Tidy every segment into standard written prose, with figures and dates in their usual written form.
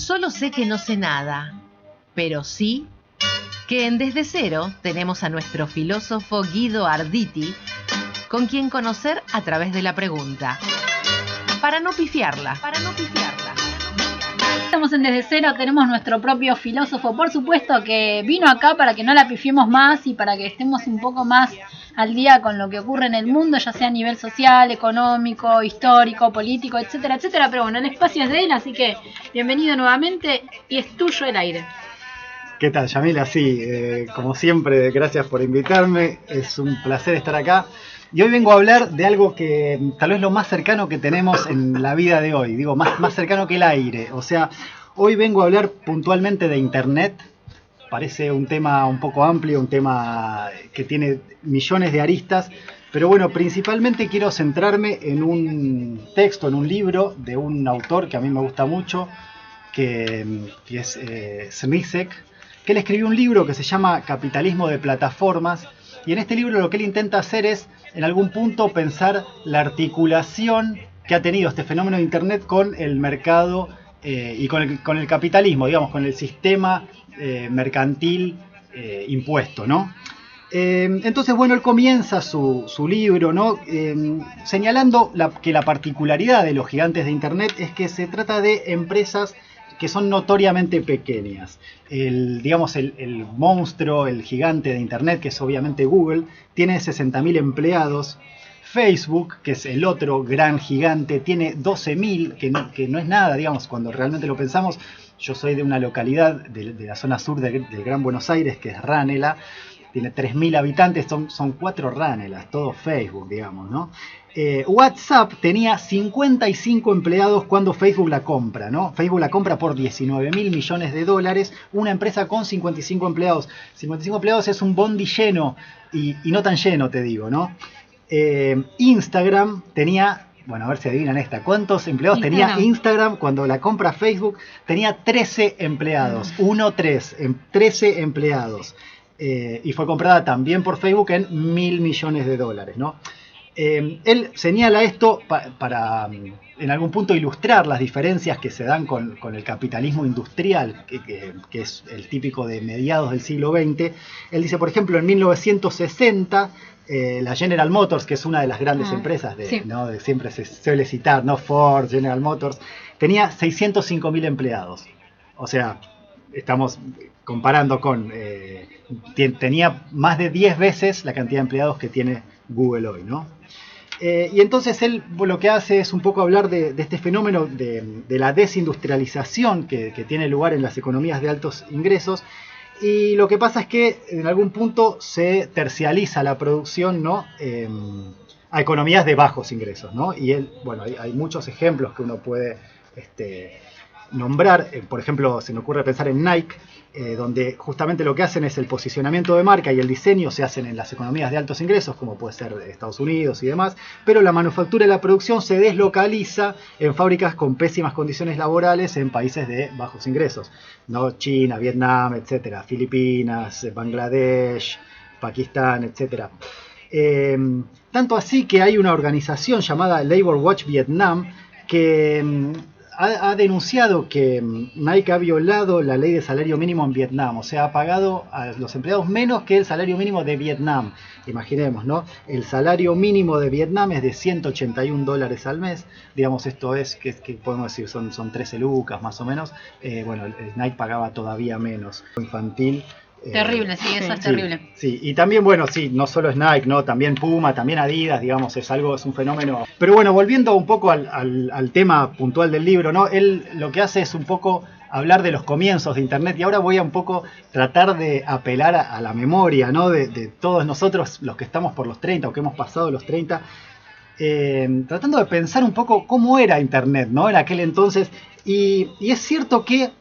Solo sé que no sé nada, pero sí que en Desde Cero tenemos a nuestro filósofo Guido Arditi, con quien conocer a través de la pregunta. Para no pifiarla. Estamos en Desde Cero, tenemos nuestro propio filósofo, por supuesto, que vino acá para que no la pifiemos más y para que estemos un poco más al día con lo que ocurre en el mundo, ya sea a nivel social, económico, histórico, político, etcétera, etcétera. Pero bueno, el espacio es de él, así que bienvenido nuevamente y es tuyo el aire. ¿Qué tal, Yamila? Sí, como siempre, gracias por invitarme, es un placer estar acá. Y hoy vengo a hablar de algo que tal vez lo más cercano que tenemos en la vida de hoy, digo, más cercano que el aire. O sea, hoy vengo a hablar puntualmente de Internet. Parece un tema un poco amplio, un tema que tiene millones de aristas, pero bueno, principalmente quiero centrarme en un texto, en un libro de un autor que a mí me gusta mucho, que es Smisek, que él escribió un libro que se llama Capitalismo de Plataformas, y en este libro lo que él intenta hacer es, en algún punto, pensar la articulación que ha tenido este fenómeno de Internet con el mercado y con el capitalismo, digamos, con el sistema mercantil impuesto, ¿no? Entonces, bueno, él comienza su libro, ¿no? Señalando que la particularidad de los gigantes de Internet es que se trata de empresas que son notoriamente pequeñas. Digamos, el monstruo, el gigante de Internet, que es obviamente Google, tiene 60.000 empleados. Facebook, que es el otro gran gigante, tiene 12.000, que no es nada, digamos, cuando realmente lo pensamos. Yo soy de una localidad de la zona sur del Gran Buenos Aires, que es Ranela, tiene 3.000 habitantes, son 4 Ranelas, todo Facebook, digamos, ¿no? WhatsApp tenía 55 empleados cuando Facebook la compra, ¿no? Facebook la compra por $19.000 millones, una empresa con 55 empleados. 55 empleados es un bondi lleno, y no tan lleno, te digo, ¿no? Instagram tenía, bueno, a ver si adivinan esta, ¿cuántos empleados tenía Instagram cuando la compra Facebook? Tenía 13 empleados, 13 empleados. Y fue comprada también por Facebook en $1.000 millones, ¿no? Él señala esto para en algún punto ilustrar las diferencias que se dan con el capitalismo industrial, que es el típico de mediados del siglo XX. Él dice, por ejemplo, en 1960, la General Motors, que es una de las grandes empresas, sí, ¿no? Siempre se suele citar, ¿no? Ford, General Motors, tenía 605.000 empleados. O sea, estamos comparando con... tenía más de 10 veces la cantidad de empleados que tiene Google hoy, ¿no? Y entonces él lo que hace es un poco hablar de este fenómeno de la desindustrialización que tiene lugar en las economías de altos ingresos, y lo que pasa es que en algún punto se tercializa la producción, ¿no? A economías de bajos ingresos, ¿no? Y él, bueno, hay muchos ejemplos que uno puede nombrar. Por ejemplo, se me ocurre pensar en Nike, donde justamente lo que hacen es el posicionamiento de marca y el diseño se hacen en las economías de altos ingresos, como puede ser Estados Unidos y demás, pero la manufactura y la producción se deslocaliza en fábricas con pésimas condiciones laborales en países de bajos ingresos, ¿no? China, Vietnam, etcétera, Filipinas, Bangladesh, Pakistán, etcétera. Tanto así que hay una organización llamada Labor Watch Vietnam que ha denunciado que Nike ha violado la ley de salario mínimo en Vietnam, o sea, ha pagado a los empleados menos que el salario mínimo de Vietnam. Imaginemos, ¿no? El salario mínimo de Vietnam es de $181 al mes, digamos, esto es, que podemos decir, son 13 lucas más o menos. Bueno, Nike pagaba todavía menos, infantil. Terrible, sí, eso es terrible. Sí, y también, bueno, sí, no solo es Nike, ¿no? También Puma, también Adidas, digamos, es un fenómeno. Pero bueno, volviendo un poco al tema puntual del libro, ¿no? Él lo que hace es un poco hablar de los comienzos de Internet, y ahora voy a un poco tratar de apelar a la memoria, ¿no? De todos nosotros, los que estamos por los 30 o que hemos pasado los 30, tratando de pensar un poco cómo era Internet, ¿no? En aquel entonces, y es cierto que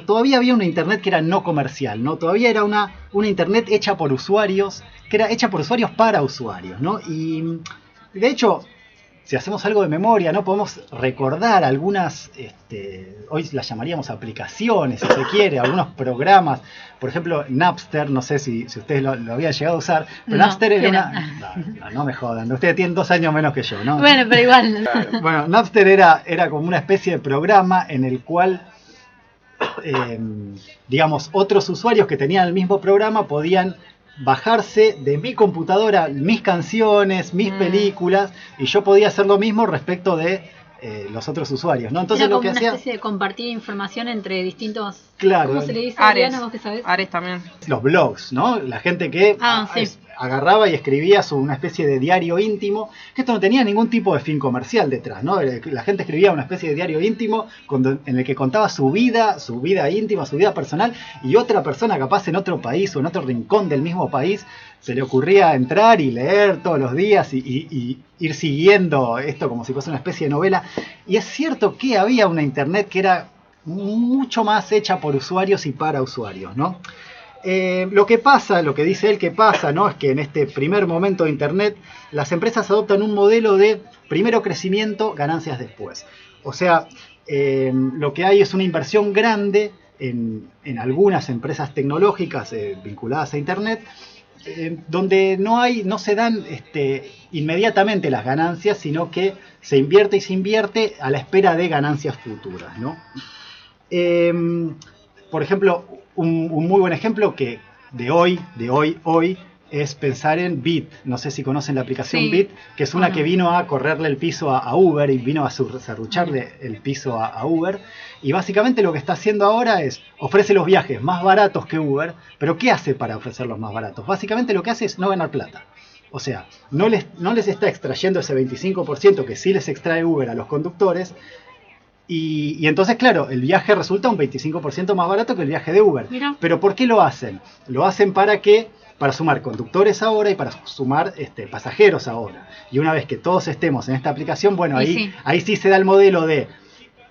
todavía había una Internet que era no comercial, ¿no? Todavía era una Internet hecha por usuarios, que era hecha por usuarios para usuarios, ¿no? Y de hecho, si hacemos algo de memoria, ¿no? Podemos recordar algunas, hoy las llamaríamos aplicaciones, si se quiere, algunos programas. Por ejemplo, Napster, no sé si ustedes lo habían llegado a usar, pero No, Napster era pero- no me jodan, ustedes tienen 2 años menos que yo, ¿no? Bueno, pero igual. Bueno, Napster era como una especie de programa en el cual, digamos, otros usuarios que tenían el mismo programa podían bajarse de mi computadora mis canciones, mis películas, y yo podía hacer lo mismo respecto de los otros usuarios, ¿no? Entonces Era lo como que una hacía, especie de compartir información entre distintos... claro, ¿Cómo se le dice, Ares. Adriana, vos que sabés? Ares también. los blogs, ¿no? La gente que Sí. agarraba y escribía una especie de diario íntimo, que esto no tenía ningún tipo de fin comercial detrás, ¿no? La gente escribía una especie de diario íntimo en el que contaba su vida íntima, su vida personal, y otra persona capaz en otro país o en otro rincón del mismo país se le ocurría entrar y leer todos los días y ir siguiendo esto como si fuese una especie de novela. Y es cierto que había una internet que era mucho más hecha por usuarios y para usuarios, ¿no? Lo que dice él que pasa, ¿no? Es que en este primer momento de internet las empresas adoptan un modelo de primero crecimiento, ganancias después. O sea, lo que hay es una inversión grande en algunas empresas tecnológicas vinculadas a internet, donde no se dan inmediatamente las ganancias, sino que se invierte a la espera de ganancias futuras, ¿no? Por ejemplo, un muy buen ejemplo que de hoy es pensar en Bit. No sé si conocen la aplicación Sí. Bit, que es una que vino a correrle el piso a Uber y vino a serrucharle el piso a Uber. Y básicamente lo que está haciendo ahora es ofrece los viajes más baratos que Uber, pero ¿qué hace para ofrecerlos más baratos? Básicamente lo que hace es no ganar plata. O sea, no les está extrayendo ese 25% que sí les extrae Uber a los conductores. Y entonces, claro, el viaje resulta un 25% más barato que el viaje de Uber. Mira. ¿Pero por qué lo hacen? Lo hacen para sumar conductores ahora y para sumar pasajeros ahora. Y una vez que todos estemos en esta aplicación, bueno, ahí sí se da el modelo de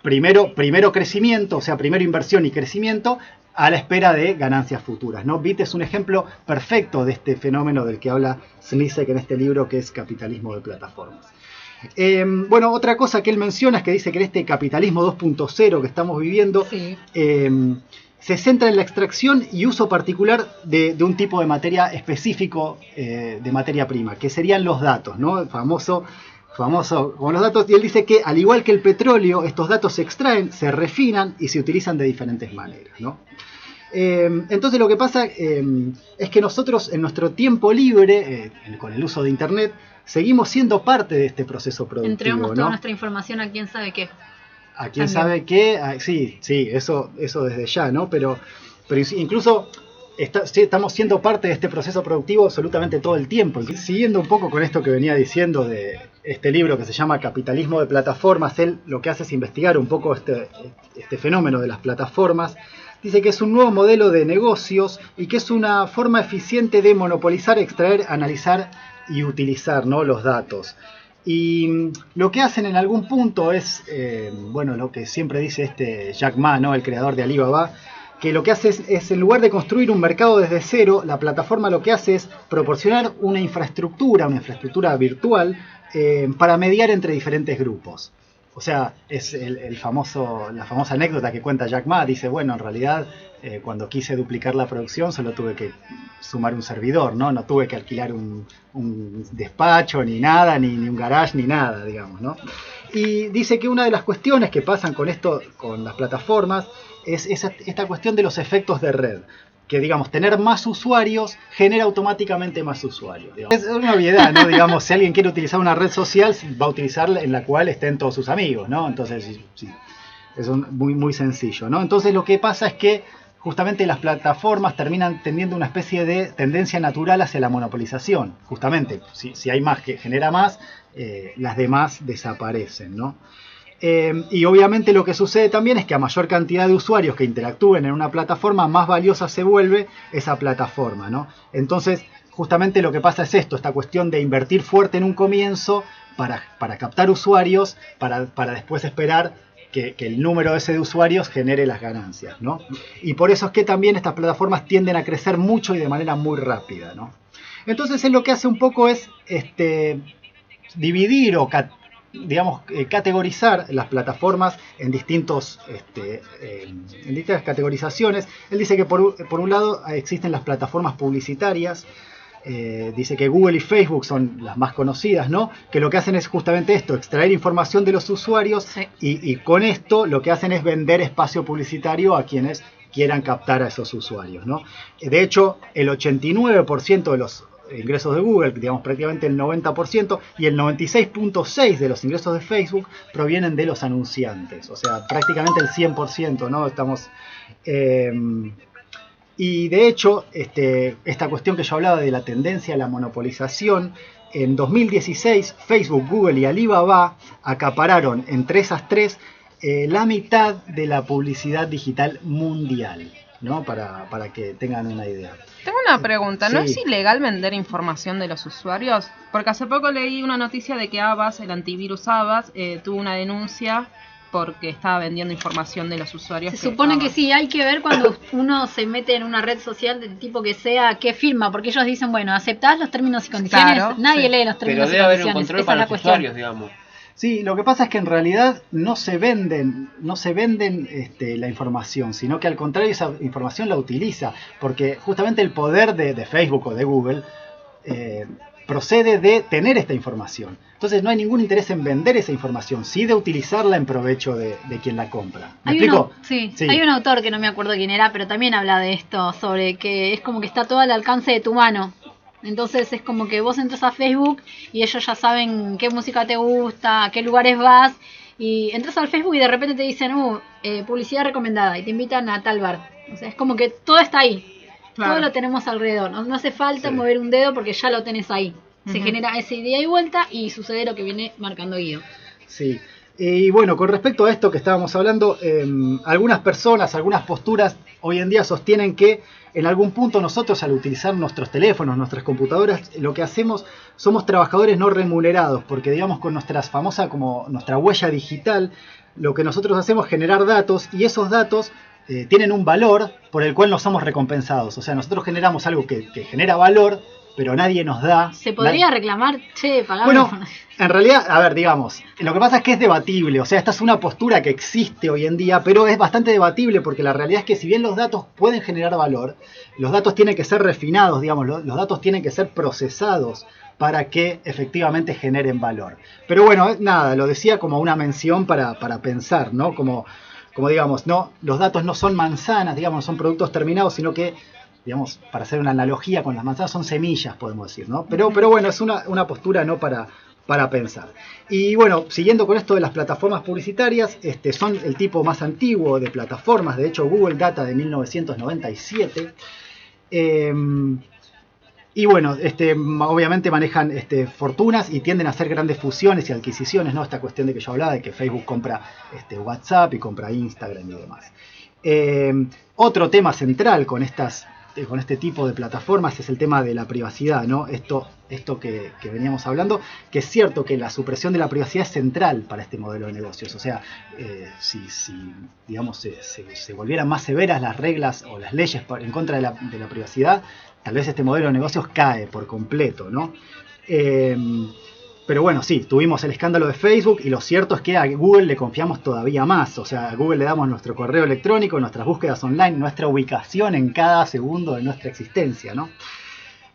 primero crecimiento, o sea, primero inversión y crecimiento a la espera de ganancias futuras, ¿no? Bit es un ejemplo perfecto de este fenómeno del que habla Smisek en este libro, que es Capitalismo de Plataformas. Bueno, otra cosa que él menciona es que dice que en este capitalismo 2.0 que estamos viviendo, Sí. se centra en la extracción y uso particular de un tipo de materia específico, de materia prima, que serían los datos, ¿no? El famoso como los datos. Y él dice que, al igual que el petróleo, estos datos se extraen, se refinan y se utilizan de diferentes maneras, ¿no? Entonces lo que pasa es que nosotros en nuestro tiempo libre, con el uso de internet, seguimos siendo parte de este proceso productivo, Entregamos toda ¿no? nuestra información a quién sabe qué. A quién También. sabe qué, sí, eso desde ya, ¿no? Pero incluso estamos siendo parte de este proceso productivo absolutamente todo el tiempo. Y siguiendo un poco con esto que venía diciendo de este libro que se llama Capitalismo de Plataformas, él lo que hace es investigar un poco este fenómeno de las plataformas. Dice que es un nuevo modelo de negocios y que es una forma eficiente de monopolizar, extraer, analizar y utilizar, ¿no?, los datos. Y lo que hacen en algún punto es, lo que siempre dice Jack Ma, ¿no?, el creador de Alibaba, que lo que hace es en lugar de construir un mercado desde cero, la plataforma lo que hace es proporcionar una infraestructura virtual para mediar entre diferentes grupos. O sea, es la famosa anécdota que cuenta Jack Ma. Dice, bueno, en realidad cuando quise duplicar la producción solo tuve que sumar un servidor, ¿no? No tuve que alquilar un despacho, ni nada, ni un garage, ni nada, digamos, ¿no? Y dice que una de las cuestiones que pasan con las plataformas, es esta cuestión de los efectos de red. Que, digamos, tener más usuarios genera automáticamente más usuarios. Digamos. Es una obviedad, ¿no? Digamos, si alguien quiere utilizar una red social, va a utilizar en la cual estén todos sus amigos, ¿no? Entonces, sí, es muy, muy sencillo, ¿no? Entonces lo que pasa es que justamente las plataformas terminan teniendo una especie de tendencia natural hacia la monopolización. Justamente, si hay más que genera más, las demás desaparecen, ¿no? Y obviamente lo que sucede también es que a mayor cantidad de usuarios que interactúen en una plataforma, más valiosa se vuelve esa plataforma, ¿no? Entonces, justamente lo que pasa es esta cuestión de invertir fuerte en un comienzo para captar usuarios, para después esperar que el número ese de usuarios genere las ganancias, ¿no? Y por eso es que también estas plataformas tienden a crecer mucho y de manera muy rápida, ¿no? Entonces él lo que hace un poco es dividir o digamos, categorizar las plataformas en distintas categorizaciones. Él dice que por un lado existen las plataformas publicitarias. Dice que Google y Facebook son las más conocidas, ¿no? Que lo que hacen es justamente esto, extraer información de los usuarios, sí. y con esto lo que hacen es vender espacio publicitario a quienes quieran captar a esos usuarios, ¿no? De hecho, el 89% de los ingresos de Google, digamos prácticamente el 90%, y el 96.6% de los ingresos de Facebook provienen de los anunciantes, o sea, prácticamente el 100%, ¿no? Estamos... Y de hecho, esta cuestión que yo hablaba de la tendencia a la monopolización, en 2016 Facebook, Google y Alibaba acapararon entre esas tres la mitad de la publicidad digital mundial, ¿no? Para que tengan una idea. Tengo una pregunta, ¿no Sí. es ilegal vender información de los usuarios? Porque hace poco leí una noticia de que Avast, el antivirus Avast, tuvo una denuncia porque estaba vendiendo información de los usuarios. Se supone que sí, hay que ver cuando uno se mete en una red social del tipo que sea, qué firma, porque ellos dicen, bueno, ¿aceptás los términos y condiciones? Claro, Nadie sí. lee los términos Pero y debe haber condiciones. un control Esa para es la los cuestión. usuarios, digamos. Sí, lo que pasa es que en realidad no se venden la información, sino que al contrario esa información la utiliza, porque justamente el poder de Facebook o de Google procede de tener esta información. Entonces no hay ningún interés en vender esa información, sí de utilizarla en provecho de quien la compra. ¿Me explico? Sí, Sí. hay un autor que no me acuerdo quién era, pero también habla de esto, sobre que es como que está todo al alcance de tu mano. Entonces es como que vos entras a Facebook y ellos ya saben qué música te gusta, a qué lugares vas, y entras al Facebook y de repente te dicen, publicidad recomendada, y te invitan a tal bar. O sea, es como que todo está ahí. Claro. Todo lo tenemos alrededor. No hace falta Sí. mover un dedo porque ya lo tenés ahí. Se Ujú. genera ese ida y vuelta y sucede lo que viene marcando Guido. Sí. Y bueno, con respecto a esto que estábamos hablando, algunas personas, algunas posturas hoy en día sostienen que en algún punto nosotros al utilizar nuestros teléfonos, nuestras computadoras, lo que hacemos somos trabajadores no remunerados, porque digamos con nuestra huella digital, lo que nosotros hacemos es generar datos y esos datos tienen un valor por el cual no somos recompensados. O sea, nosotros generamos algo que genera valor, pero nadie nos da. Se podría reclamar, che, pagame. Bueno, en realidad, a ver, digamos, lo que pasa es que es debatible, o sea, esta es una postura que existe hoy en día, pero es bastante debatible porque la realidad es que si bien los datos pueden generar valor, los datos tienen que ser refinados, digamos, los datos tienen que ser procesados para que efectivamente generen valor. Pero bueno, nada, lo decía como una mención para pensar, ¿no? Como digamos, no, los datos no son manzanas, digamos, son productos terminados, sino que, digamos, para hacer una analogía con las manzanas, son semillas, podemos decir, ¿no? Pero bueno, es una postura, ¿no? Para pensar. Y bueno, siguiendo con esto de las plataformas publicitarias, son el tipo más antiguo de plataformas, de hecho Google data de 1997. Y bueno, obviamente manejan fortunas y tienden a hacer grandes fusiones y adquisiciones, ¿no? Esta cuestión de que yo hablaba, de que Facebook compra WhatsApp y compra Instagram y demás. Otro tema central con este tipo de plataformas es el tema de la privacidad, ¿no? Esto que veníamos hablando, que es cierto que la supresión de la privacidad es central para este modelo de negocios. O sea, si digamos, se volvieran más severas las reglas o las leyes en contra de la privacidad, tal vez este modelo de negocios cae por completo, ¿no? Pero bueno, sí, tuvimos el escándalo de Facebook y lo cierto es que a Google le confiamos todavía más. O sea, a Google le damos nuestro correo electrónico, nuestras búsquedas online, nuestra ubicación en cada segundo de nuestra existencia, ¿no?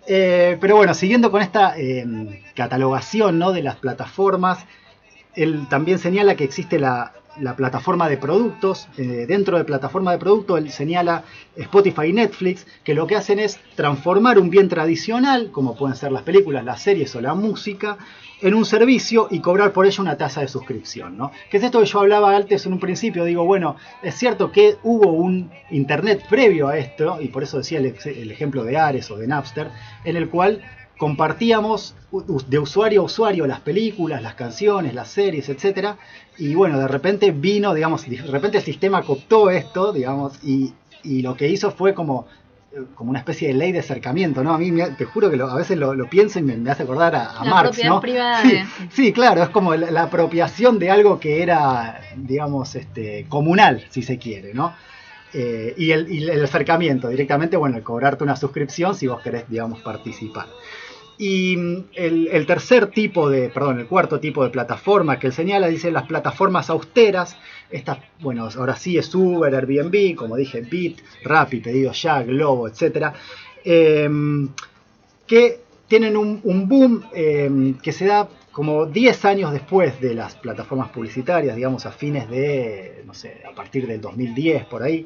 Pero bueno, siguiendo con esta catalogación, ¿no? De las plataformas, él también señala que existe la plataforma de productos. Dentro de plataforma de productos él señala Spotify y Netflix, que lo que hacen es transformar un bien tradicional, como pueden ser las películas, las series o la música, en un servicio y cobrar por ello una tasa de suscripción, ¿no? Que es esto que yo hablaba antes en un principio. Digo, bueno, es cierto que hubo un internet previo a esto, y por eso decía el ejemplo de Ares o de Napster, en el cual compartíamos de usuario a usuario las películas, las canciones, las series, etcétera. Y bueno, de repente vino, digamos, de repente el sistema cooptó esto, digamos, y lo que hizo fue como una especie de ley de acercamiento, ¿no? A mí te juro que a veces lo pienso y me hace acordar a la Marx, ¿no? privada Sí, claro, es como la apropiación de algo que era, digamos, comunal, si se quiere, ¿no? Y el acercamiento directamente, bueno, el cobrarte una suscripción si vos querés, digamos, participar. Y el cuarto tipo de plataforma que él señala, dice las plataformas austeras. Estas, bueno, ahora sí es Uber, Airbnb, como dije, Bit, Rappi, Pedido Ya, Globo, etc. Que tienen un boom que se da como 10 años después de las plataformas publicitarias, digamos a fines de, no sé, a partir del 2010, por ahí.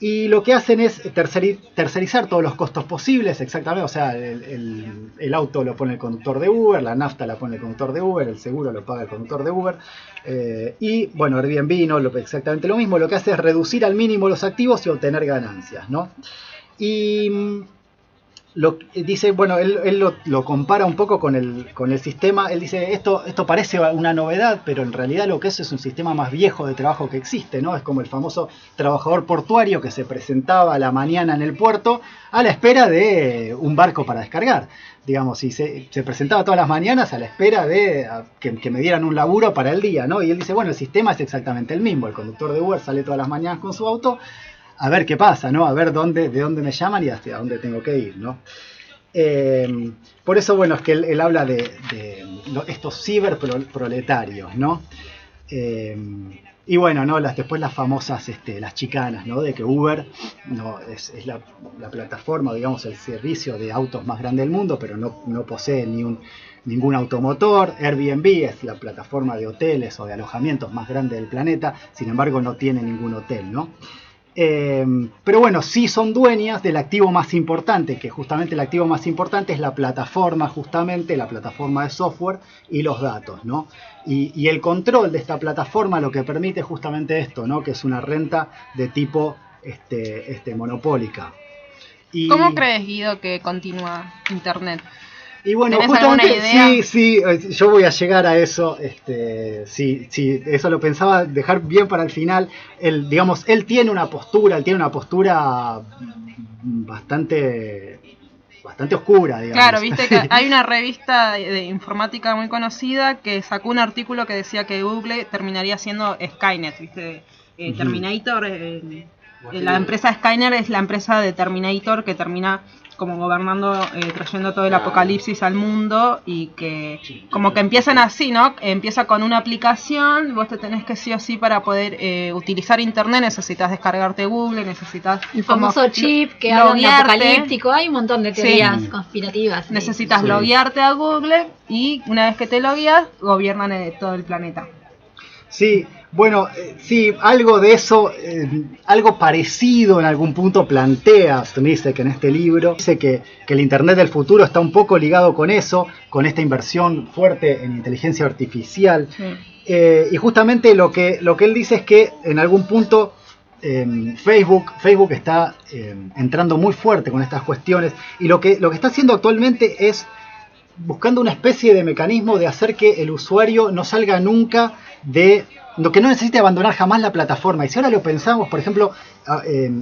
Y lo que hacen es tercerizar todos los costos posibles, exactamente. O sea, el auto lo pone el conductor de Uber, la nafta la pone el conductor de Uber, el seguro lo paga el conductor de Uber. Y bueno, Airbnb no exactamente lo mismo. Lo que hace es reducir al mínimo los activos y obtener ganancias, ¿no? Y dice, bueno, él lo compara un poco con el sistema. Él dice, esto parece una novedad, pero en realidad lo que es un sistema más viejo de trabajo que existe, ¿no? Es como el famoso trabajador portuario que se presentaba a la mañana en el puerto a la espera de un barco para descargar, digamos, y se presentaba todas las mañanas a la espera de que me dieran un laburo para el día, ¿no? Y él dice, bueno, el sistema es exactamente el mismo. El conductor de Uber sale todas las mañanas con su auto a ver qué pasa, ¿no? A ver de dónde me llaman y hasta dónde tengo que ir, ¿no? Por eso, bueno, es que él habla de estos ciberproletarios, ¿no? Y bueno, ¿no? Después las famosas, las chicanas, ¿no? De que Uber no es la plataforma, digamos, el servicio de autos más grande del mundo, pero no posee ningún automotor. Airbnb es la plataforma de hoteles o de alojamientos más grande del planeta, sin embargo no tiene ningún hotel, ¿no? Pero bueno, sí son dueñas del activo más importante, que justamente el activo más importante es la plataforma, justamente la plataforma de software y los datos, ¿no? Y el control de esta plataforma lo que permite justamente esto, ¿no? Que es una renta de tipo monopólica. ¿Cómo crees, Guido, que continúa Internet? Y bueno, ¿tenés justamente, alguna idea? sí, yo voy a llegar a eso, sí, eso lo pensaba dejar bien para el final. Él tiene una postura bastante oscura, digamos. Claro, viste que hay una revista de informática muy conocida que sacó un artículo que decía que Google terminaría siendo Skynet, viste, Terminator, la empresa Skynet es la empresa de Terminator que termina como gobernando, trayendo todo el apocalipsis al mundo, y que como que empiezan así, ¿no? Empieza con una aplicación, vos te tenés que sí o sí para poder utilizar internet, necesitas descargarte Google, necesitas el famoso chip que habla de apocalíptico, hay un montón de teorías conspirativas. Necesitas loguearte a Google y una vez que te logueas, gobiernan todo el planeta. Sí, bueno, sí, algo de eso, algo parecido en algún punto plantea Smisek en este libro. Dice que el Internet del futuro está un poco ligado con eso, con esta inversión fuerte en inteligencia artificial. Sí. Y justamente lo que él dice es que en algún punto Facebook está entrando muy fuerte con estas cuestiones, y lo que está haciendo actualmente es buscando una especie de mecanismo de hacer que el usuario no salga nunca de lo que no necesite abandonar jamás la plataforma. Y si ahora lo pensamos, por ejemplo,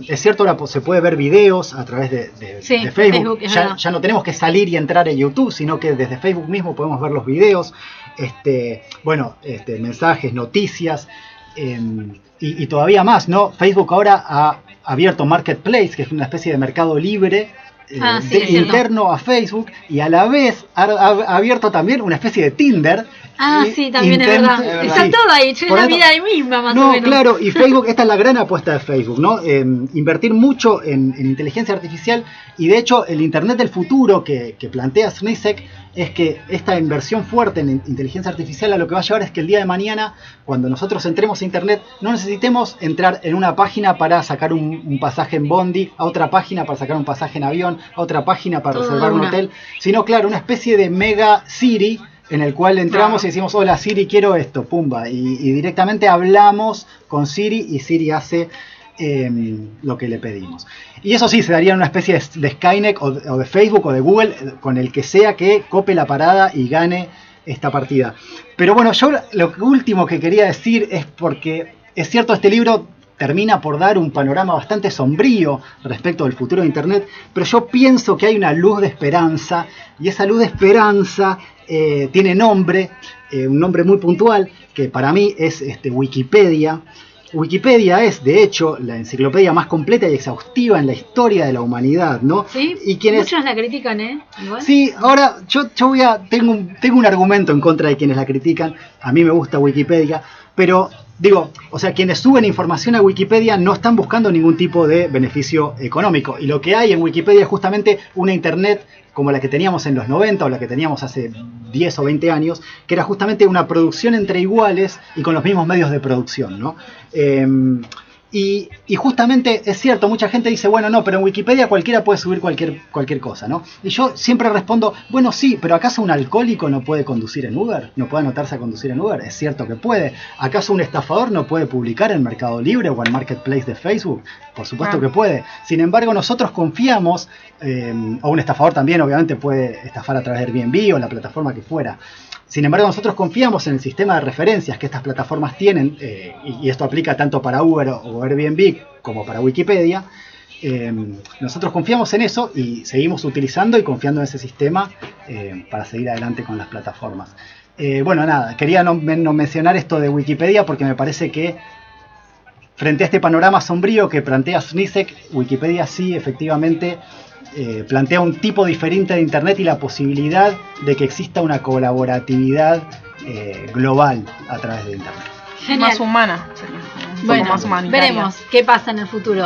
es cierto, ahora se puede ver videos a través de Facebook. Ya no tenemos que salir y entrar en YouTube, sino que desde Facebook mismo podemos ver los videos, mensajes, noticias, y todavía más, ¿no? Facebook ahora ha abierto Marketplace, que es una especie de mercado libre interno a Facebook, y a la vez ha abierto también una especie de Tinder. Sí, también es verdad. Está todo ahí, es la vida ahí misma, más o menos. Claro, y Facebook, esta es la gran apuesta de Facebook, ¿no? Invertir mucho en inteligencia artificial, y de hecho el Internet del futuro que plantea Smisek es que esta inversión fuerte en inteligencia artificial a lo que va a llevar es que el día de mañana, cuando nosotros entremos a Internet, no necesitemos entrar en una página para sacar un pasaje en Bondi, a otra página para sacar un pasaje en avión, a otra página para reservar un hotel, sino, claro, una especie de mega Siri en el cual entramos y decimos, hola Siri, quiero esto, pumba, y directamente hablamos con Siri y Siri hace lo que le pedimos. Y eso sí, se daría una especie de Skynet o de Facebook o de Google, con el que sea que cope la parada y gane esta partida. Pero bueno, yo lo último que quería decir es, porque es cierto, este libro termina por dar un panorama bastante sombrío respecto del futuro de Internet, pero yo pienso que hay una luz de esperanza, y esa luz de esperanza tiene nombre, un nombre muy puntual, que para mí es Wikipedia, Wikipedia es, de hecho, la enciclopedia más completa y exhaustiva en la historia de la humanidad, ¿no? Sí, y quienes... muchos la critican, ¿eh? Igual. Sí, ahora yo tengo un argumento en contra de quienes la critican. A mí me gusta Wikipedia, pero digo, o sea, quienes suben información a Wikipedia no están buscando ningún tipo de beneficio económico. Y lo que hay en Wikipedia es justamente una internet como la que teníamos en los 90 o la que teníamos hace 10 o 20 años, que era justamente una producción entre iguales y con los mismos medios de producción, ¿no? Y justamente es cierto, mucha gente dice, bueno, no, pero en Wikipedia cualquiera puede subir cualquier cosa, ¿no? Y yo siempre respondo, bueno, sí, pero ¿acaso un alcohólico no puede conducir en Uber? ¿No puede anotarse a conducir en Uber? Es cierto que puede. ¿Acaso un estafador no puede publicar en Mercado Libre o en Marketplace de Facebook? Por supuesto que puede. Sin embargo, nosotros confiamos, o un estafador también obviamente puede estafar a través de Airbnb o la plataforma que fuera. Sin embargo, nosotros confiamos en el sistema de referencias que estas plataformas tienen, y esto aplica tanto para Uber o Airbnb como para Wikipedia. Nosotros confiamos en eso y seguimos utilizando y confiando en ese sistema para seguir adelante con las plataformas. Bueno, nada, quería no mencionar esto de Wikipedia porque me parece que frente a este panorama sombrío que plantea Snisek, Wikipedia sí efectivamente plantea un tipo diferente de Internet y la posibilidad de que exista una colaboratividad global a través de Internet. Genial. Más humana. Bueno, Más humanitaria. veremos qué pasa en el futuro.